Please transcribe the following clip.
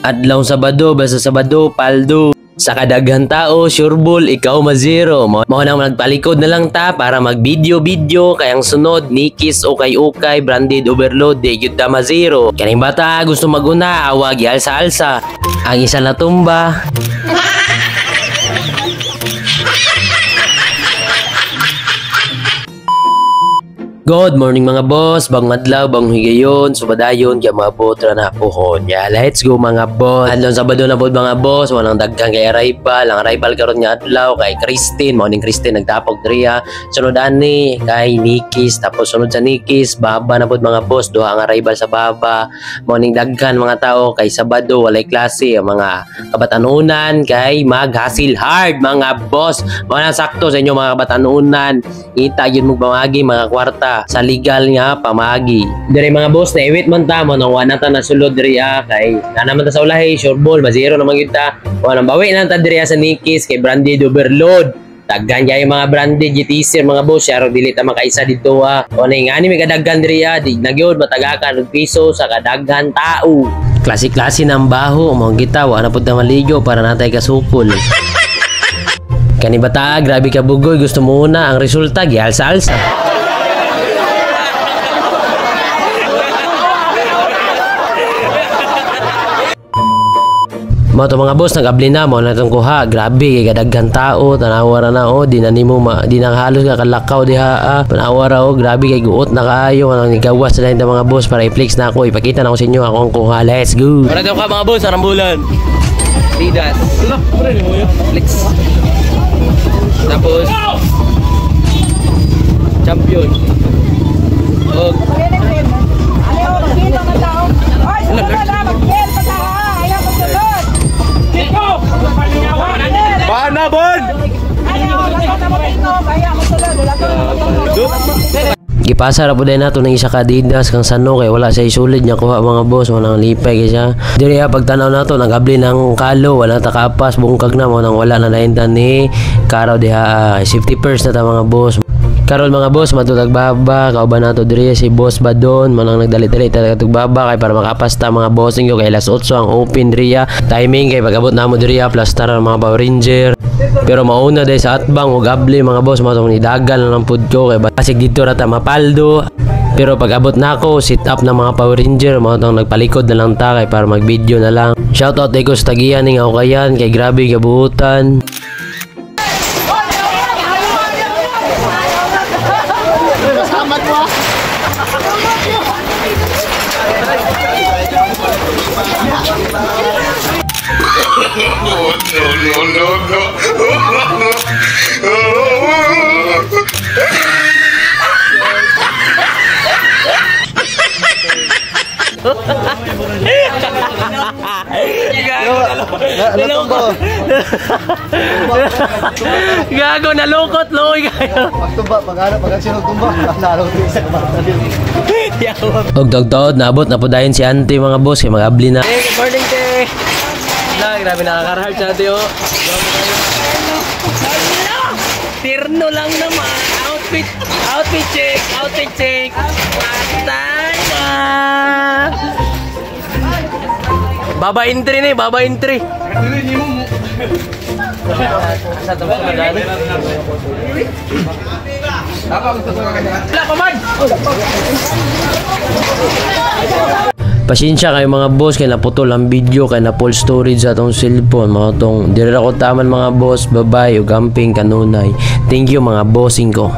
Adlaw Sabado, basta Sabado, paldo. Sa kadaghan tao, sureball, ikaw mazero. Mo nang nagpalikod na lang ta para mag-video-video kay ang sunod, Nikis ukay-ukay, branded overload, di gyud ta mazero. Kaning bata gusto maguna, awag alsa-alsa. Ang isa na tumba. Good morning mga boss, bagong adlaw, bagong higayon, subadayon, kaya mga botra na pohon. Yeah, let's go mga boss. Adlaw Sabado na po mga boss, walang dagkang kay arrival. Ang arrival karon nga adlaw kay Christine, morning Christine nagtapog driya. Sunod ani kay Nikis, tapos sunod sa Nikis, Baba na po mga boss, duha ang arrival sa Baba. Morning dagkan mga tao kay Sabado walay klase, ang mga kabatanunan kay maghasil hard mga boss. Mga sakto sa inyo mga kabatanunan. Kita yun mo pamagi mga kwarta sa legal nga pamagi. Dire mga boss na iwit man ta mo nang wala ta nasulod diri kay na naman ta sa ulahi sureball mazero naman kita. Wala bawi na ta diri sa Nikis kay branded overload. Daghan kay mga branded GTC mga boss, yaro dili ta makaisa dito O ning ani may kadaghan diri di nagyod matagakan og piso sa kadaghan tao. Klase-klase ng baho mo kita wa na pud ta maligo para natay kasukol. Kani bata grabe ka bugoy, gusto mo na ang resulta gialsa-alsa. Mo to mga boss nagabli na mo na tong kuha, grabe kay kadaghan tao, tanawara na di na nimo di na halos ka kalakaw diha tanawara grabe kay guot na kaayo nang nigawas na mga boss para i-flex na ako, ipakita na ko sa inyo akong kuha. Let's go. Para daw ka mga boss, arambulan. Didas. Flex. Tapos champion. Og Pana bon! Gipasa ra pud nato ng isa ka Adidas kang sano kay wala sa isulid niya kuha mga boss, walang lipay kay siya. Diri pagtanaw nato nagabli ng kalo, wala ta kapas, bungkag na mo nang wala na naintan ni karaw diha. Safety first na ta mga boss. Karon mga boss, matutag baba, kauban nato diri si Boss Badon, manang nagdali-dali tatug baba kay para makapasta mga bossing ko kay alas 8 ang open diri. Timing kay pag-abot namo diri plus tara mga Power Ranger. Pero mauna dai sa atbang ug abli mga boss, matong nidagal na lang pud ko kay basig dito ra ta mapaldo. Pero pag-abot nako, sit up na mga Power Ranger, matong nagpalikod na lang ta kay para mag-video na lang. Shout out kay Gustagian ning Aukayan kay grabe gabutan. Gago nalukot loy kayo. Pagtumba pag sinong tumba nalo sa Og dagtod naabot na pudayon si auntie mga boss kay magabli na. Hey, good morning te. Grabe nakaka-hard sa atin Tirno lang naman. Outfit check. Patay na. Baba entry. Sa tabi sa madali. Wala pa man. Pasensya kayo mga boss kay naputol ang video kay na full storage sa atong cellphone mga tong dire ko taman mga boss, babay ug gamping kanunay. Thank you mga bossing ko.